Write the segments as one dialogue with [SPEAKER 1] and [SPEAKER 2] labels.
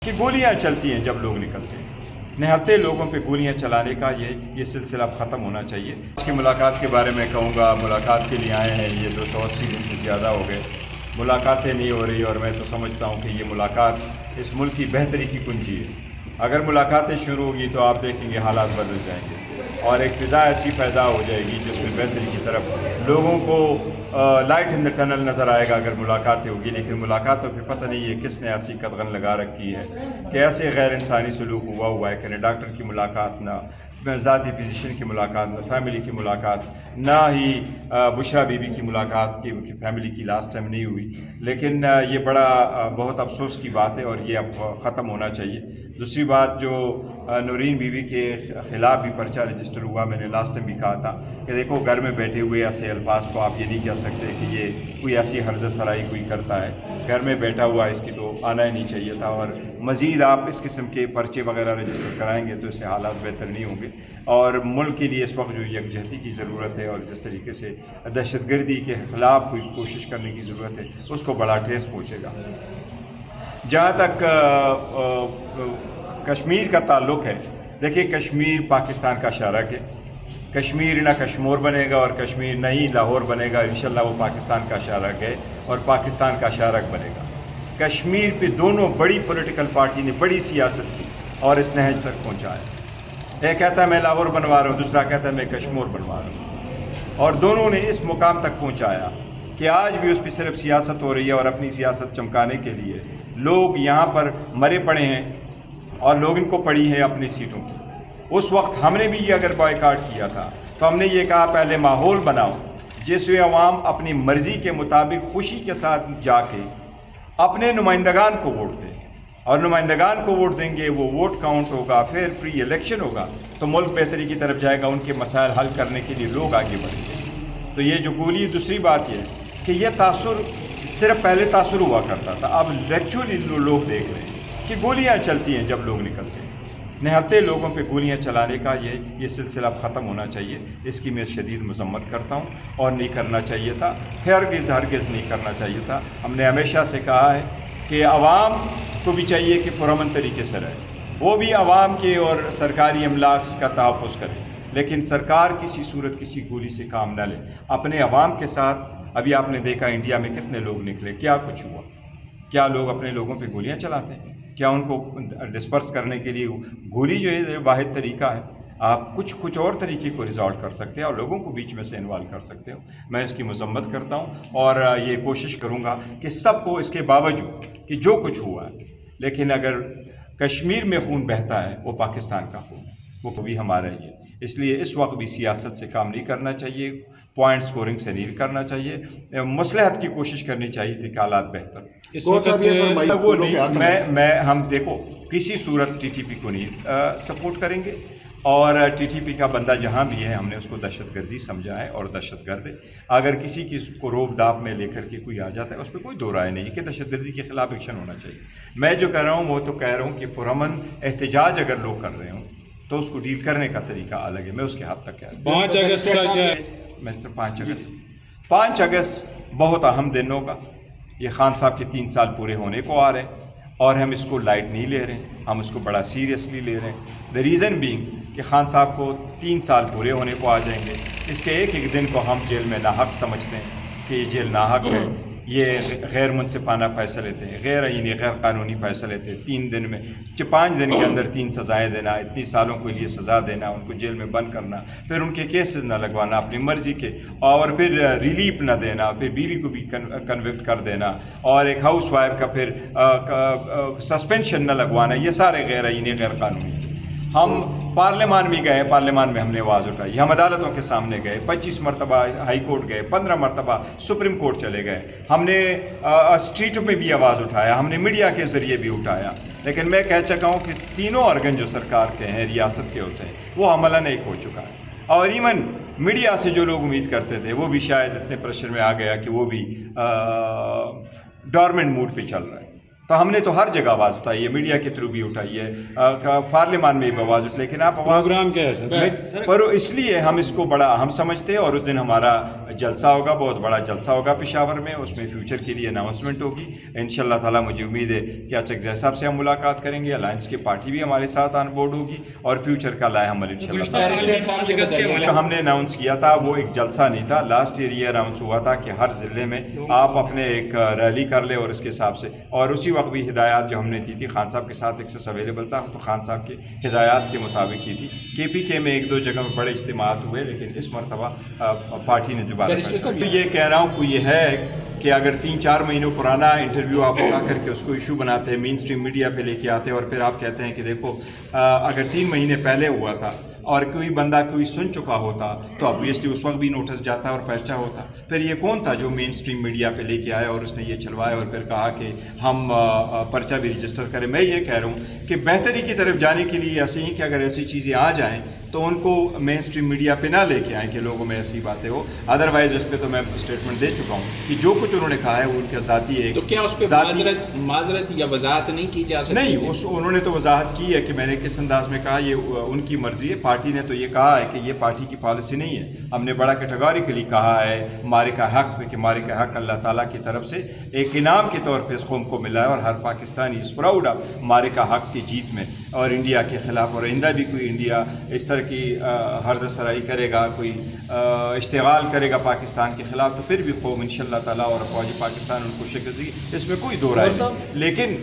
[SPEAKER 1] کہ گولیاں چلتی ہیں جب لوگ نکلتے ہیں، نہتے لوگوں پہ گولیاں چلانے کا یہ سلسلہ اب ختم ہونا چاہیے۔ آج کی ملاقات کے بارے میں کہوں گا، ملاقات کے لیے آئے ہیں، یہ 280 دن سے زیادہ ہو گئے، ملاقاتیں نہیں ہو رہی، اور میں تو سمجھتا ہوں کہ یہ ملاقات اس ملک کی بہتری کی کنجی ہے۔ اگر ملاقاتیں شروع ہوگی تو آپ دیکھیں گے حالات بدل جائیں گے اور ایک فضا ایسی پیدا ہو جائے گی جس میں بہتری کی طرف لوگوں کو لائٹ ان دا ٹنل نظر آئے گا اگر ملاقاتیں ہوگی۔ لیکن ملاقاتوں پہ پتہ نہیں ہے کس نے ایسی قدغن لگا رکھی ہے کہ ایسے غیر انسانی سلوک ہوا ہے کہ نہ ڈاکٹر کی ملاقات، نہ ذاتی فزیشین کی ملاقات، نہ فیملی کی ملاقات، نہ ہی بشرا بی بی کی ملاقات کی فیملی کی لاسٹ ٹائم نہیں ہوئی۔ لیکن یہ بڑا بہت افسوس کی بات ہے اور یہ اب ختم ہونا چاہیے۔ دوسری بات، جو نورین بی بی کے خلاف بھی پرچہ رجسٹر ہوا، میں نے لاسٹ ٹائم بھی کہا تھا کہ دیکھو گھر میں بیٹھے ہوئے ایسے الفاظ کو آپ یہ نہیں کہہ سکتے کہ یہ کوئی ایسی حرزہ سرائی کوئی کرتا ہے، گھر میں بیٹھا ہوا اس کی تو آنا ہی نہیں چاہیے تھا۔ اور مزید آپ اس قسم کے پرچے وغیرہ رجسٹر کرائیں گے تو اس سے حالات بہتر نہیں ہوں گے، اور ملک کے لیے اس وقت جو یکجہتی کی ضرورت ہے اور جس طریقے سے دہشت گردی کے خلاف کوئی کوشش کرنے کی ضرورت ہے اس کو بڑا ٹھیس پہنچے گا۔ جہاں تک کشمیر کا تعلق ہے، دیکھیں کشمیر پاکستان کا شارک ہے، کشمیر نہ کشمور بنے گا اور کشمیر نہ ہی لاہور بنے گا، انشاءاللہ وہ پاکستان کا شارک ہے اور پاکستان کا شارک بنے گا۔ کشمیر پہ دونوں بڑی پولیٹیکل پارٹی نے بڑی سیاست کی اور اس نہج تک پہنچایا۔ ایک کہتا ہے میں لاہور بنوا رہا ہوں، دوسرا کہتا ہے میں کشمور بنوا رہا ہوں، اور دونوں نے اس مقام تک پہنچایا کہ آج بھی اس پہ صرف سیاست ہو رہی ہے اور اپنی سیاست چمکانے کے لیے لوگ یہاں پر مرے پڑے ہیں اور لوگ ان کو پڑی ہے اپنی سیٹوں کی۔ اس وقت ہم نے بھی یہ اگر بائیکاٹ کیا تھا تو ہم نے یہ کہا پہلے ماحول بناؤ جس میں عوام اپنی مرضی کے مطابق خوشی کے ساتھ جا کے اپنے نمائندگان کو ووٹ دیں، اور نمائندگان کو ووٹ دیں گے، وہ ووٹ کاؤنٹ ہوگا، پھر فری الیکشن ہوگا تو ملک بہتری کی طرف جائے گا، ان کے مسائل حل کرنے کے لیے لوگ آگے بڑھیں گے۔ تو یہ جو گولی، دوسری بات یہ ہے کہ یہ تاثر صرف پہلے تاثر ہوا کرتا تھا، اب ایکچولی لوگ دیکھ رہے ہیں کہ گولیاں چلتی ہیں جب لوگ نکلتے ہیں، نہتے لوگوں پہ گولیاں چلانے کا یہ سلسلہ اب ختم ہونا چاہیے۔ اس کی میں شدید مذمت کرتا ہوں اور نہیں کرنا چاہیے تھا، ہرگز نہیں کرنا چاہیے تھا۔ ہم نے ہمیشہ سے کہا ہے کہ عوام کو بھی چاہیے کہ پرامن طریقے سے رہے، وہ بھی عوام کے اور سرکاری املاک کا تحفظ کرے، لیکن سرکار کسی صورت کسی گولی سے کام نہ لے اپنے عوام کے ساتھ۔ ابھی آپ نے دیکھا انڈیا میں کتنے لوگ نکلے، کیا کچھ ہوا؟ کیا لوگ اپنے لوگوں پہ گولیاں چلاتے ہیں؟ کیا ان کو ڈسپرس کرنے کے لیے گولی جو ہے واحد طریقہ ہے؟ آپ کچھ اور طریقے کو ریزالٹ کر سکتے ہیں اور لوگوں کو بیچ میں سے انوالو کر سکتے ہو۔ میں اس کی مذمت کرتا ہوں اور یہ کوشش کروں گا کہ سب کو اس کے باوجود کہ جو کچھ ہوا ہے، لیکن اگر کشمیر میں خون بہتا ہے وہ پاکستان کا خون ہے، وہ کبھی ہمارا ہی ہے۔ اس لیے اس وقت بھی سیاست سے کام نہیں کرنا چاہیے، پوائنٹ سکورنگ سے نہیں کرنا چاہیے، مصلحت کی کوشش کرنی چاہیے تھی کہ حالات بہتر وہ نہیں۔ ہم دیکھو کسی صورت ٹی ٹی پی کو نہیں سپورٹ کریں گے، اور ٹی ٹی پی کا بندہ جہاں بھی ہے ہم نے اس کو دہشت گردی سمجھا ہے اور دہشت گرد ہے۔ اگر کسی کی کو روب داب میں لے کر کے کوئی آ جاتا ہے اس پہ کوئی دو رائے نہیں کہ دہشت گردی کے خلاف ایکشن ہونا چاہیے۔ میں جو کہہ رہا ہوں وہ تو کہہ رہا ہوں کہ پرامن احتجاج اگر لوگ کر رہے ہوں تو اس کو ڈیل کرنے کا طریقہ الگ ہے۔ میں اس کے حد تک کہہ رہا ہوں
[SPEAKER 2] 5 اگست کا کیا ہے؟
[SPEAKER 1] میں صرف 5 اگست بہت اہم دن ہوگا۔ یہ خان صاحب کے 3 سال پورے ہونے کو آ رہے ہیں اور ہم اس کو لائٹ نہیں لے رہے ہیں، ہم اس کو بڑا سیریسلی لے رہے ہیں۔ دا ریزن بینگ کہ خان صاحب کو 3 سال پورے ہونے کو آ جائیں گے، اس کے ایک دن کو ہم جیل میں ناحق سمجھتے ہیں کہ یہ جیل ناحق ہے، یہ غیر منصفانہ فیصلے لیتے ہیں، غیر قانونی فیصلے لیتے ہیں۔ 3 دن میں 5 دن کے اندر 3 سزائیں دینا، اتنی سالوں کے لیے سزا دینا، ان کو جیل میں بند کرنا، پھر ان کے کیسز نہ لگوانا اپنی مرضی کے، اور پھر ریلیف نہ دینا، پھر بیوی کو بھی کنوکٹ کر دینا، اور ایک ہاؤس وائف کا پھر سسپینشن نہ لگوانا، یہ سارے غیر قانونی۔ ہم پارلیمان میں گئے، پارلیمان میں ہم نے آواز اٹھائی، ہم عدالتوں کے سامنے گئے، 25 مرتبہ ہائی کورٹ گئے، 15 مرتبہ سپریم کورٹ چلے گئے، ہم نے اسٹریٹوں میں بھی آواز اٹھایا، ہم نے میڈیا کے ذریعے بھی اٹھایا، لیکن میں کہہ چکا ہوں کہ تینوں آرگن جو سرکار کے ہیں، ریاست کے ہوتے ہیں، وہ عملاً ایک ہو چکا ہے، اور ایون میڈیا سے جو لوگ امید کرتے تھے وہ بھی شاید اتنے پریشر میں آ گیا کہ وہ بھی ڈورمنٹ موڈ پہ چل رہا ہے۔ تو ہم نے تو ہر جگہ آواز اٹھائی ہے, میڈیا کے تھرو بھی اٹھائی ہے, پارلیمان میں بھی آواز اٹھائی, لیکن آپ آواز
[SPEAKER 2] پروگرام کیا ہے سر؟
[SPEAKER 1] پر اس لیے ہم اس کو بڑا اہم سمجھتے ہیں, اور اس دن ہمارا جلسہ ہوگا, بہت بڑا جلسہ ہوگا پشاور میں, اس میں فیوچر کے لیے اناؤنسمنٹ ہوگی انشاءاللہ تعالیٰ. مجھے امید ہے کہ اچھا صاحب سے ہم ملاقات کریں گے, الائنس کی پارٹی بھی ہمارے ساتھ آن بورڈ ہوگی, اور فیوچر کا لائے عمل انشاءاللہ. ہم نے اناؤنس کیا تھا, وہ ایک جلسہ نہیں تھا, لاسٹ ایئر یہ اناؤنس ہوا تھا کہ ہر ضلع میں آپ اپنے ایک ریلی کر لیں, اور اس کے حساب سے, اور اسی وقت بھی ہدایات جو ہم نے دی تھی خان صاحب کے ساتھ ایکسس اویلیبل تھا, تو خان صاحب کے ہدایات کے مطابق کی تھی. کے پی کے میں 1-2 جگہ میں بڑے اجتماعات ہوئے, لیکن اس مرتبہ پارٹی نے دوبارہ یہ کہہ رہا ہوں کہ یہ ہے کہ اگر 3-4 مہینوں پرانا انٹرویو آپ اٹھا کر کے اس کو ایشو بناتے ہیں, مین اسٹریم میڈیا پہ لے کے آتے ہیں, اور پھر آپ کہتے ہیں کہ دیکھو اگر 3 مہینے پہلے ہوا تھا اور کوئی بندہ کوئی سن چکا ہوتا تو obviously اس وقت بھی نوٹس جاتا اور پرچہ ہوتا. پھر یہ کون تھا جو مین اسٹریم میڈیا پہ لے کے آیا اور اس نے یہ چلوایا اور پھر کہا کہ ہم پرچہ بھی رجسٹر کریں؟ میں یہ کہہ رہا ہوں کہ بہتری کی طرف جانے کے لیے ایسے ہی کہ اگر ایسی چیزیں آ جائیں تو ان کو مین اسٹریم میڈیا پہ نہ لے کے آئیں کہ لوگوں میں ایسی باتیں ہو. ادروائز اس پہ تو میں اسٹیٹمنٹ دے چکا ہوں کہ جو کچھ انہوں نے کہا ہے وہ ان کا ذاتی ہے.
[SPEAKER 3] تو کیا اس پہ معذرت یا وضاحت نہیں کی جا سکتی؟
[SPEAKER 1] نہیں, انہوں نے تو وضاحت کی ہے کہ میں نے کس انداز میں کہا, یہ ان کی مرضی ہے. پارٹی نے تو یہ کہا ہے کہ یہ پارٹی کی پالیسی نہیں ہے. ہم نے بڑا کیٹیگوریکلی کہا ہے مارے کا حق پہ کہ مارے کا حق اللہ تعالیٰ کی طرف سے ایک انعام کے طور پہ اس قوم کو ملا ہے, اور ہر پاکستانی از پراؤڈ آف مارے کا حق کی جیت میں, اور انڈیا کے خلاف. اور آئندہ بھی کوئی انڈیا اس طرح کی حرزہ سرائی کرے گا, کوئی اشتغال کرے گا پاکستان کے خلاف, تو پھر بھی قوم انشاءاللہ تعالیٰ اور فوج پاکستان ان کو شکست دے گی, اس میں کوئی دو رائے نہیں. لیکن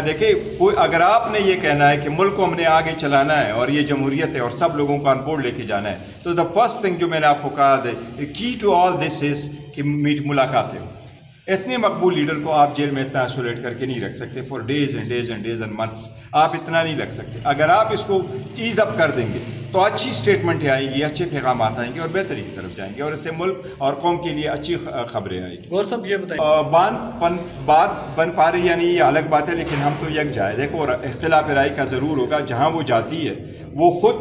[SPEAKER 1] دیکھیں, کوئی اگر آپ نے یہ کہنا ہے کہ ملک کو ہم نے آگے چلانا ہے اور یہ جمہوریت ہے اور سب لوگوں کو آن بورڈ لے کے جانا ہے, تو دا فرسٹ تھنگ جو میں نے آپ کو کہا ہے کی ٹو آل دس از کہ ملاقاتیں ہوں. اتنے مقبول لیڈر کو آپ جیل میں اتنا آئسولیٹ کر کے نہیں رکھ سکتے for days and days and days and months. آپ اتنا نہیں رکھ سکتے. اگر آپ اس کو ایز اپ کر دیں گے تو اچھی اسٹیٹمنٹ آئیں گی, اچھے پیغامات آئیں گے اور بہتری کی طرف جائیں گے, اور اس سے ملک اور قوم کے لیے اچھی خبریں آئیں گی.
[SPEAKER 2] اور سب یہ بتائیں,
[SPEAKER 1] بات بن پا رہی یعنی یہ الگ بات ہے, لیکن ہم تو یک جائے. دیکھو, اختلاف رائے کا ضرور ہوگا, جہاں وہ جاتی ہے وہ خود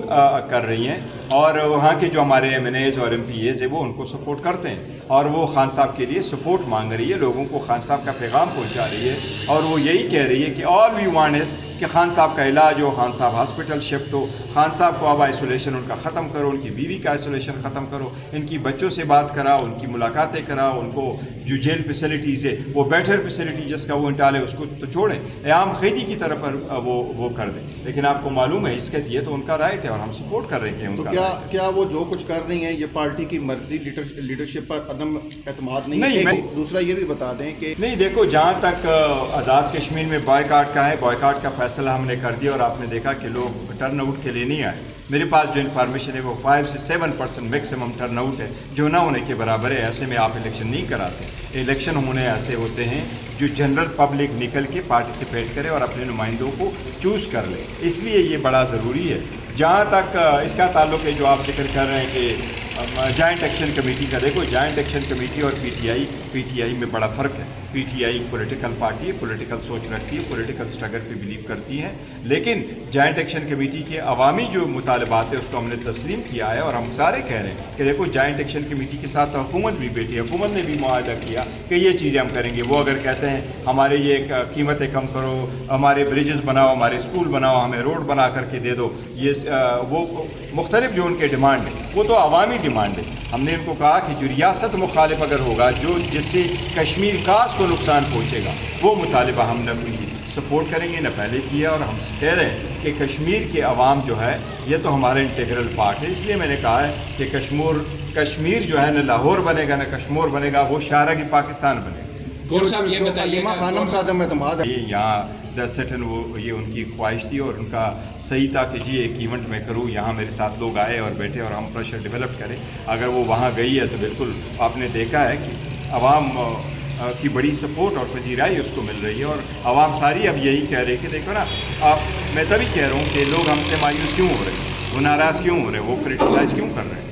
[SPEAKER 1] کر رہی ہیں, اور وہاں کے جو ہمارے ایم این ایز اور ایم پی ایز ہیں وہ ان کو سپورٹ کرتے ہیں, اور وہ خان صاحب کے لیے سپورٹ مانگ رہی ہے, لوگوں کو خان صاحب کا پیغام پہنچا رہی ہے, اور وہ یہی کہہ رہی ہے کہ آل وی وانٹ از کہ خان صاحب کا علاج ہو, خان صاحب ہاسپٹل شفٹ ہو, خان صاحب کو اب آئسولیشن ان کا ختم کرو, ان کی بیوی کا آئسولیشن ختم کرو, ان کی بچوں سے بات کراؤ, ان کی ملاقاتیں کراؤ, ان کو جو جیل فیسلٹیز ہے وہ بیٹر فیسلٹی جس کا وہ انٹالے اس کو تو چھوڑیں, عام قیدی کی طرف پر وہ کر دیں. لیکن آپ کو معلوم ہے اس کے لیے تو ان کا رائٹ ہے, اور ہم سپورٹ کر رہے ہیں.
[SPEAKER 4] تو کیا وہ جو کچھ کر رہی ہیں یہ پارٹی کی مرضی لیڈرشپ پر عدم اعتماد نہیں ہے؟ دوسرا یہ بھی بتا دیں کہ
[SPEAKER 1] نہیں, دیکھو, جہاں تک آزاد کشمیر میں بائیکاٹ کا ہے, بائیکاٹ کا فیصلہ ہم نے کر دیا, اور آپ نے دیکھا کہ لوگ ٹرن آؤٹ کے لیے نہیں آئے. میرے پاس جو انفارمیشن ہے وہ 5 سے 7% میکسیمم ٹرن آؤٹ ہے, جو نہ ہونے کے برابر ہے. ایسے میں آپ الیکشن نہیں کراتے. الیکشن ہونے ایسے ہوتے ہیں جو جنرل پبلک نکل کے پارٹیسپیٹ کرے اور اپنے نمائندوں کو چوز کر لے, اس لیے یہ بڑا ضروری ہے. جہاں تک اس کا تعلق ہے جو آپ ذکر کر رہے ہیں کہ جوائنٹ ایکشن کمیٹی کا, دیکھو, جوائنٹ ایکشن کمیٹی اور پی ٹی آئی میں بڑا فرق ہے. P T I political party ہے, پولیٹیکل سوچ رکھتی ہے, پولیٹیکل اسٹرگل پہ بلیو کرتی ہیں, لیکن جوائنٹ ایکشن کمیٹی کے عوامی جو مطالبات ہیں اس کو ہم نے تسلیم کیا ہے, اور ہم سارے کہہ رہے ہیں کہ دیکھو, جوائنٹ ایکشن کمیٹی کے ساتھ حکومت بھی بیٹھی, حکومت نے بھی معاہدہ کیا کہ یہ چیزیں ہم کریں گے. وہ اگر کہتے ہیں ہمارے یہ قیمتیں کم کرو, ہمارے بریجز بناؤ, ہمارے اسکول بناؤ, ہمیں روڈ بنا کر کے دے دو, یہ وہ مختلف جو ان کے ڈیمانڈ ہیں وہ تو عوامی ڈیمانڈ ہے. ہم نے ان کو کہا کہ جو ریاست مخالف اگر ہوگا, جس سے کشمیر خاص کو نقصان پہنچے گا, وہ مطالبہ ہم نہ سپورٹ کریں گے, نہ پہلے کیا. اور ہم کہہ رہے ہیں کہ کشمیر کے عوام جو ہے یہ تو ہمارا انٹیگرل پارٹ ہے. اس لیے میں نے کہا ہے کہ کشمیر جو ہے نہ لاہور بنے گا نہ کشمور بنے گا, وہ شارقی پاکستان بنے گا.
[SPEAKER 3] یہ بتائیے
[SPEAKER 4] خانم صاحب میں اعتماد ہے
[SPEAKER 1] یہاں سٹن وہ یہ ان کی خواہش تھی, اور ان کا صحیح تھا کہ جی ایک ایونٹ میں کروں, یہاں میرے ساتھ لوگ آئے اور بیٹھے اور ہم پریشر ڈیولپ کریں. اگر وہ وہاں گئی ہے تو بالکل آپ نے دیکھا ہے کہ عوام کی بڑی سپورٹ اور پذیرائی اس کو مل رہی ہے, اور عوام ساری اب یہی کہہ رہے کہ دیکھو نا, میں تبھی کہہ رہا ہوں کہ لوگ ہم سے مایوس کیوں ہو رہے ہیں, وہ ناراض کیوں ہو رہے ہیں, وہ کرٹیسائز کیوں کر رہے ہیں.